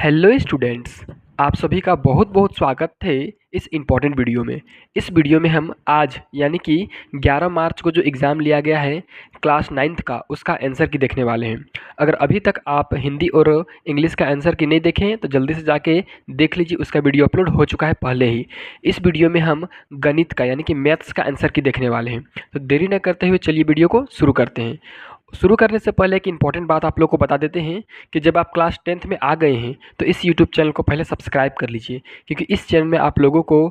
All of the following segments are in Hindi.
हेलो स्टूडेंट्स, आप सभी का बहुत बहुत स्वागत है इस इम्पॉर्टेंट वीडियो में। इस वीडियो में हम आज यानी कि 11 मार्च को जो एग्ज़ाम लिया गया है क्लास 9th का, उसका आंसर की देखने वाले हैं। अगर अभी तक आप हिंदी और इंग्लिश का आंसर की नहीं देखे हैं तो जल्दी से जाके देख लीजिए, उसका वीडियो अपलोड हो चुका है पहले ही। इस वीडियो में हम गणित का यानी कि मैथ्स का आंसर की देखने वाले हैं। तो देरी न करते हुए चलिए वीडियो को शुरू करते हैं। शुरू करने से पहले एक इंपॉर्टेंट बात आप लोग को बता देते हैं कि जब आप क्लास 10th में आ गए हैं तो इस यूट्यूब चैनल को पहले सब्सक्राइब कर लीजिए, क्योंकि इस चैनल में आप लोगों को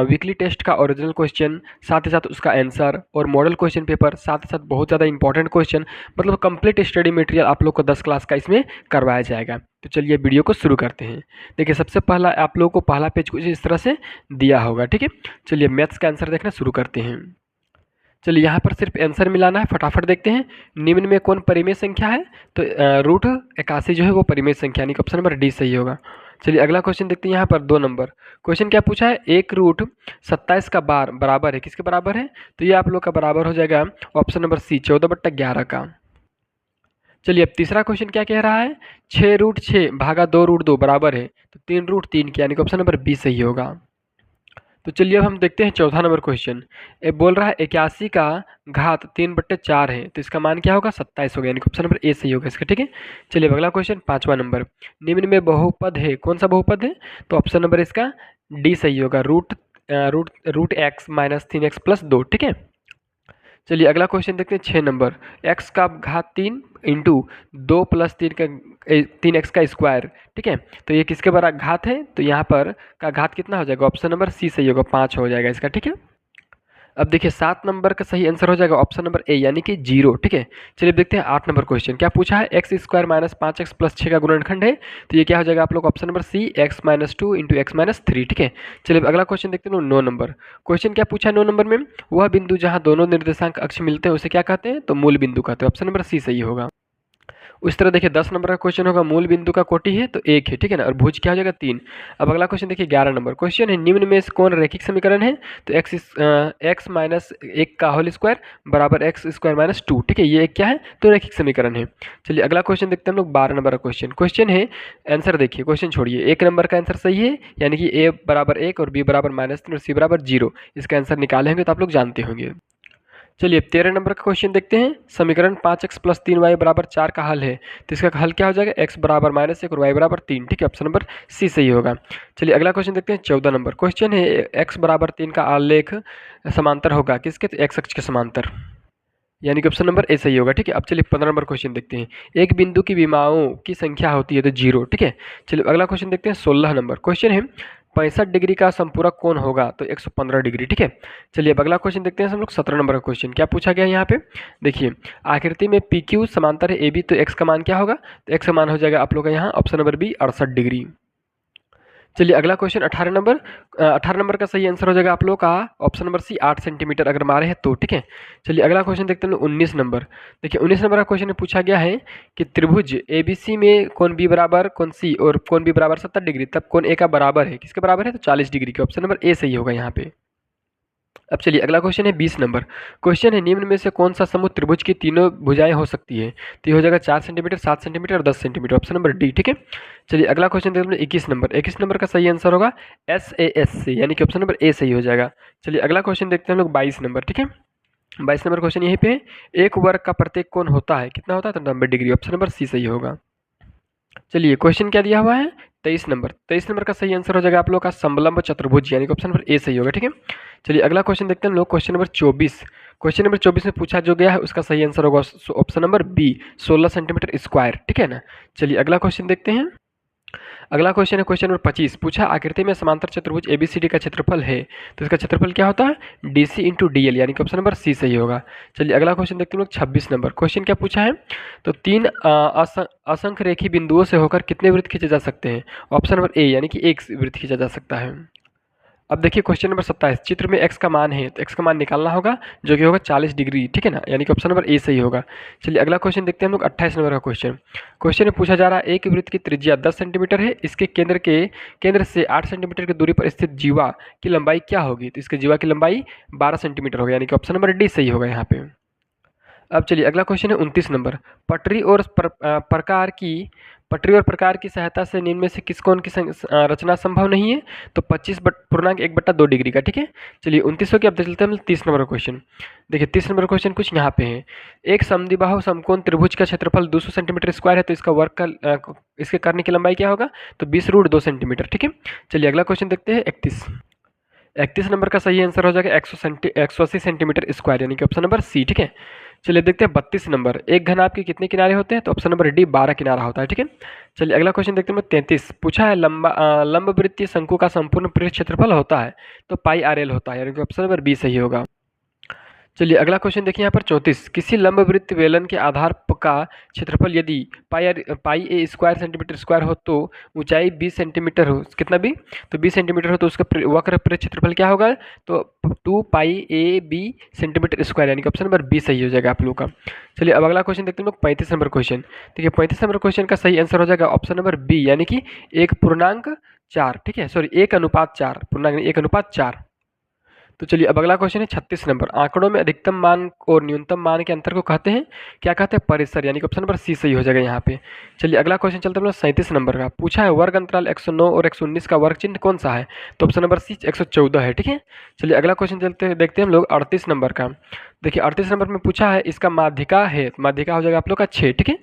वीकली टेस्ट का ओरिजिनल क्वेश्चन, साथ ही साथ उसका आंसर और मॉडल क्वेश्चन पेपर, साथ ही साथ बहुत ज़्यादा इंपॉर्टेंट क्वेश्चन, मतलब कंप्लीट स्टडी मटेरियल आप लोग को 10 क्लास का इसमें करवाया जाएगा। तो चलिए वीडियो को शुरू करते हैं। देखिए, सबसे पहला आप लोगों को पहला पेज कुछ इस तरह से दिया होगा, ठीक है। चलिए मैथ्स का आंसर देखना शुरू करते हैं। चलिए यहाँ पर सिर्फ आंसर मिलाना है, फटाफट देखते हैं। निम्न में कौन परिमेय संख्या है? तो रूट 81 जो है वो परिमेय संख्या, यानी कि ऑप्शन नंबर डी सही होगा। चलिए अगला क्वेश्चन देखते हैं। यहाँ पर 2 नंबर क्वेश्चन क्या पूछा है, एक रूट 27 का बार बराबर है, किसके बराबर है? तो ये आप लोग का बराबर हो जाएगा ऑप्शन नंबर सी 14/11 का। चलिए अब तीसरा क्वेश्चन क्या कह रहा है, 6 रूट 6 भागा 2 रूट 2 बराबर है, तो 3 रूट 3 की, यानी कि ऑप्शन नंबर बी सही होगा। तो चलिए अब हम देखते हैं चौथा नंबर क्वेश्चन। ये बोल रहा है 81 का घात 3/4 है, तो इसका मान क्या होगा? 27 होगा, यानी कि ऑप्शन नंबर ए सही होगा इसका, ठीक है। चलिए अब अगला क्वेश्चन, पांचवा नंबर, निम्न में बहुपद है, कौन सा बहुपद है? तो ऑप्शन नंबर इसका डी सही होगा, root root root x minus 3x plus 2, ठीक है। चलिए अगला क्वेश्चन देखते हैं 6 नंबर, x का घात 3 इंटू 2 प्लस 3x का स्क्वायर, ठीक है। तो ये किसके बराबर घात है? तो यहाँ पर का घात कितना हो जाएगा? ऑप्शन नंबर सी सही होगा, 5 हो जाएगा इसका, ठीक है। अब देखिए 7 नंबर का सही आंसर हो जाएगा ऑप्शन नंबर ए, यानी कि 0, ठीक है। चलिए देखते हैं 8 नंबर क्वेश्चन क्या पूछा है, x square minus 5x plus 6 का गुणनखंड है, तो ये क्या हो जाएगा आप लोग? Option number C x minus 2 into x minus 3, ठीक है। चलिए अगला क्वेश्चन देखते हैं 9 नंबर क्वेश्चन क्या पूछा है 9 नंबर में, वह बिंदु जहाँ दोनों निर्देशांक अक्ष मिलते हैं उसे क्या कहते हैं? तो मूल बिंदु कहते हैं, ऑप्शन नंबर सी सही होगा। उस तरह देखिए 10 नंबर का क्वेश्चन होगा, मूल बिंदु का कोटि है तो 1 है, ठीक है ना, और भुज क्या हो जाएगा? 3। अब अगला क्वेश्चन देखिए 11 नंबर क्वेश्चन है, निम्न में से कौन रैखिक समीकरण है? तो एक्स माइनस 1 का होल स्क्वायर बराबर एक्स स्क्वायर माइनस 2, ठीक है, ये एक क्या है? तो रैखिक समीकरण है। चलिए अगला क्वेश्चन देखते हैं हम लोग 12 नंबर का क्वेश्चन है। आंसर देखिए, क्वेश्चन छोड़िए, 1 नंबर का आंसर सही है, यानी कि ए बराबर 1 और बी बराबर -3 और सी बराबर 0, इसका आंसर निकाले होंगे तो आप लोग जानते होंगे। चलिए 13 नंबर का क्वेश्चन देखते हैं। समीकरण 5x प्लस 3y बराबर 4 का हल है, तो इसका हल क्या हो जाएगा? x बराबर -1 और y बराबर 3, ठीक है, ऑप्शन नंबर सी सही होगा। चलिए अगला क्वेश्चन देखते हैं 14 नंबर क्वेश्चन है, x बराबर 3 का आलेख समांतर होगा किसके? तो x अक्ष के समांतर, यानी कि ऑप्शन नंबर ए सही होगा, ठीक है। अब चलिए 15 नंबर क्वेश्चन देखते हैं, एक बिंदु की विमाओं की संख्या होती है तो 0, ठीक है। चलिए अगला क्वेश्चन देखते हैं 16 नंबर क्वेश्चन है, 65 डिग्री का संपूरक कोण होगा तो 115 डिग्री, ठीक है। चलिए अब अगला क्वेश्चन देखते हैं हम लोग 17 नंबर का क्वेश्चन क्या पूछा गया है यहाँ पे। देखिए आकृति में पी क्यू समांतर है ए बी, तो एक्स का मान क्या होगा? तो एक्स का मान हो जाएगा आप लोग का यहाँ ऑप्शन नंबर बी 68 डिग्री। चलिए अगला क्वेश्चन 18 नंबर का सही आंसर हो जाएगा आप लोग का ऑप्शन नंबर सी 8 सेंटीमीटर अगर मारे हैं तो, ठीक है। चलिए अगला क्वेश्चन देखते हैं 19 नंबर। देखिए 19 नंबर का क्वेश्चन में पूछा गया है कि त्रिभुज एबीसी में कोण बी बराबर कोण सी और कोण बी बराबर 70 डिग्री, तब कोण ए का बराबर है, किसके बराबर है? तो 40 डिग्री के, ऑप्शन नंबर ए सही होगा यहाँ पे। अब चलिए अगला क्वेश्चन है 20 नंबर क्वेश्चन है, निम्न में से कौन सा समूह त्रिभुज की तीनों भुजाएं हो सकती है? तो ये हो जाएगा 4 सेंटीमीटर, 7 सेंटीमीटर और 10 सेंटीमीटर, ऑप्शन नंबर डी, ठीक है। चलिए अगला क्वेश्चन देखते हैं 21 नंबर का सही आंसर होगा SAS से, यानी कि ऑप्शन नंबर ए सही हो जाएगा। चलिए अगला क्वेश्चन देखते हैं हम लोग 22 नंबर, ठीक है। 22 नंबर क्वेश्चन यहीं पे है, एक वर्ग का प्रत्येक कोण होता है, कितना होता है? तो 90 डिग्री, ऑप्शन नंबर सी सही होगा। चलिए क्वेश्चन क्या दिया हुआ है 23 नंबर का सही आंसर हो जाएगा आप लोग का समलंब चतुर्भुज, यानी कि ऑप्शन नंबर ए सही होगा, ठीक है। चलिए अगला क्वेश्चन देखते हैं हम लोग, क्वेश्चन नंबर 24 में पूछा जो गया है उसका सही आंसर होगा option number B 16 centimetre square, ठीक है ना। चलिए अगला क्वेश्चन देखते हैं। अगला क्वेश्चन है क्वेश्चन नंबर 25, पूछा आकृति में समांतर चतुर्भुज एबीसीडी का क्षेत्रफल है, तो इसका क्षेत्रफल क्या होता है? डीसी इंटू डीएल, यानी कि ऑप्शन नंबर सी सही होगा। चलिए अगला क्वेश्चन देखते हैं लोग 26 नंबर क्वेश्चन क्या पूछा है, तो 3 असंख्य रेखी बिंदुओं से होकर कितने वृत्त खींचे जा सकते हैं? ऑप्शन नंबर ए, यानी कि एक वृत्त खींचा जा सकता है। अब देखिए क्वेश्चन नंबर 27, चित्र में x का मान है तो x का मान निकालना होगा जो कि होगा 40 डिग्री, ठीक है ना, यानी कि ऑप्शन नंबर ए सही होगा। चलिए अगला क्वेश्चन देखते हैं हम लोग 28 नंबर का क्वेश्चन में पूछा जा रहा है, एक वृत्त की त्रिज्या 10 सेंटीमीटर है, इसके केंद्र से 8 सेंटीमीटर की दूरी पर स्थित जीवा की लंबाई क्या होगी? तो इसके जीवा की लंबाई 12 सेंटीमीटर होगी, यानी कि ऑप्शन नंबर डी सही होगा यहाँ पे। अब चलिए अगला क्वेश्चन है 29 नंबर, पटरी और प्रकार की पटरी और प्रकार की सहायता से निम्न में से किस कोण की रचना संभव नहीं है? तो 25.1/2 डिग्री का, ठीक है। चलिए 29 की अब चलते हैं 30 नंबर क्वेश्चन। देखिए 30 नंबर क्वेश्चन कुछ यहाँ पे है। एक समद्विबाहु समकोण त्रिभुज का क्षेत्रफल 200 सेंटीमीटर स्क्वायर है, तो इसका वर्ग का इसके करने की लंबाई क्या होगा? तो 20√2 सेंटीमीटर, ठीक है। चलिए अगला क्वेश्चन देखते हैं 31 नंबर का सही आंसर हो जाएगा 180 सेंटीमीटर स्क्वायर, यानी कि ऑप्शन नंबर सी, ठीक है। चलिए देखते हैं 32 नंबर, एक घनाभ के कितने किनारे होते हैं? तो ऑप्शन नंबर डी 12 किनारा होता है, ठीक है। चलिए अगला क्वेश्चन देखते हैं 33, पूछा है लंब वृत्तीय शंकु का संपूर्ण पृष्ठ क्षेत्रफल होता है, तो पाई आर एल होता है, यानी कि ऑप्शन नंबर बी सही होगा। चलिए अगला क्वेश्चन देखिए यहाँ पर 34, किसी लंबवृत्त बेलन के आधार का क्षेत्रफल यदि पाई ए स्क्वायर सेंटीमीटर स्क्वायर हो तो ऊंचाई 20 सेंटीमीटर हो, कितना भी? तो 20 सेंटीमीटर हो तो उसका वक्र पृष्ठ क्षेत्रफल क्या होगा? तो 2 पाई ए बी सेंटीमीटर स्क्वायर, यानी कि ऑप्शन नंबर बी सही हो जाएगा आप लोग का। चलिए अब अगला क्वेश्चन देखते हैं लोग 35 नंबर क्वेश्चन। देखिए 35 नंबर क्वेश्चन का सही आंसर हो जाएगा ऑप्शन नंबर बी, यानी कि 1:4, ठीक है, सॉरी 1:4, पूर्णांक 1:4। तो चलिए अब अगला क्वेश्चन है 36 नंबर, आंकड़ों में अधिकतम मान और न्यूनतम मान के अंतर को कहते हैं, क्या कहते हैं? परिसर, यानी कि ऑप्शन नंबर सी सही हो जाएगा यहाँ पे। चलिए अगला क्वेश्चन चलते हैं 37 नंबर का, पूछा है वर्ग अंतराल 109 और 119 का वर्ग चिन्ह कौन सा है? तो ऑप्शन नंबर सी 114 है, ठीक है। चलिए अगला क्वेश्चन देखते हैं हम लोग 38 नंबर का। देखिए 38 नंबर में पूछा है इसका माध्यिका है, माध्यिका हो जाएगा आप लोग का 6, ठीक है।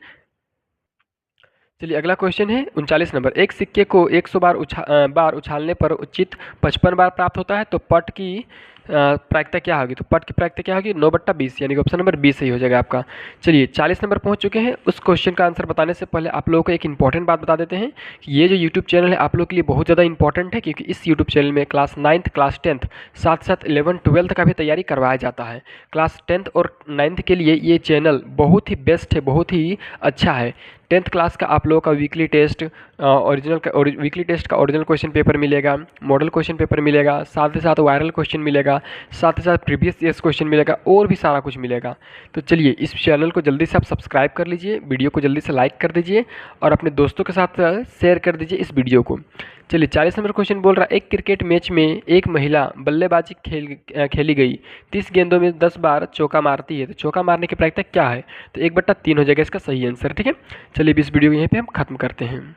चलिए अगला क्वेश्चन है 39 नंबर, एक सिक्के को 100 बार उछालने पर उचित 55 बार प्राप्त होता है, तो पट की प्रायिकता क्या होगी? तो पट की प्रायिकता क्या होगी? 9/20, यानी कि ऑप्शन नंबर बी सही हो जाएगा आपका। चलिए 40 नंबर पहुंच चुके हैं। उस क्वेश्चन का आंसर बताने से पहले आप लोगों को एक इंपॉर्टेंट बात बता देते हैं कि ये जो यूट्यूब चैनल है आप लोग के लिए बहुत ज़्यादा इंपॉर्टेंट है, क्योंकि इस यूट्यूब चैनल में क्लास 9th क्लास 10th साथ साथ 11 12th का भी तैयारी करवाया जाता है। क्लास 10th और 9th के लिए ये चैनल बहुत ही बेस्ट है, बहुत ही अच्छा है। 10th क्लास का आप लोगों का वीकली टेस्ट वीकली टेस्ट का ओरिजिनल क्वेश्चन पेपर मिलेगा, मॉडल क्वेश्चन पेपर मिलेगा, साथ ही साथ वायरल क्वेश्चन मिलेगा, साथ ही साथ प्रीवियस ईयर्स क्वेश्चन मिलेगा, और भी सारा कुछ मिलेगा। तो चलिए इस चैनल को जल्दी से आप सब्सक्राइब कर लीजिए, वीडियो को जल्दी से लाइक कर दीजिए और अपने दोस्तों के साथ शेयर कर दीजिए इस वीडियो को। चलिए 40 नंबर क्वेश्चन बोल रहा है, एक क्रिकेट मैच में एक महिला बल्लेबाजी खेली गई 30 गेंदों में 10 बार चौका मारती है, तो चौका मारने की प्रायिकता क्या है? तो 1/3 हो जाएगा इसका सही आंसर, ठीक है। चलिए इस वीडियो को यहीं पे हम खत्म करते हैं।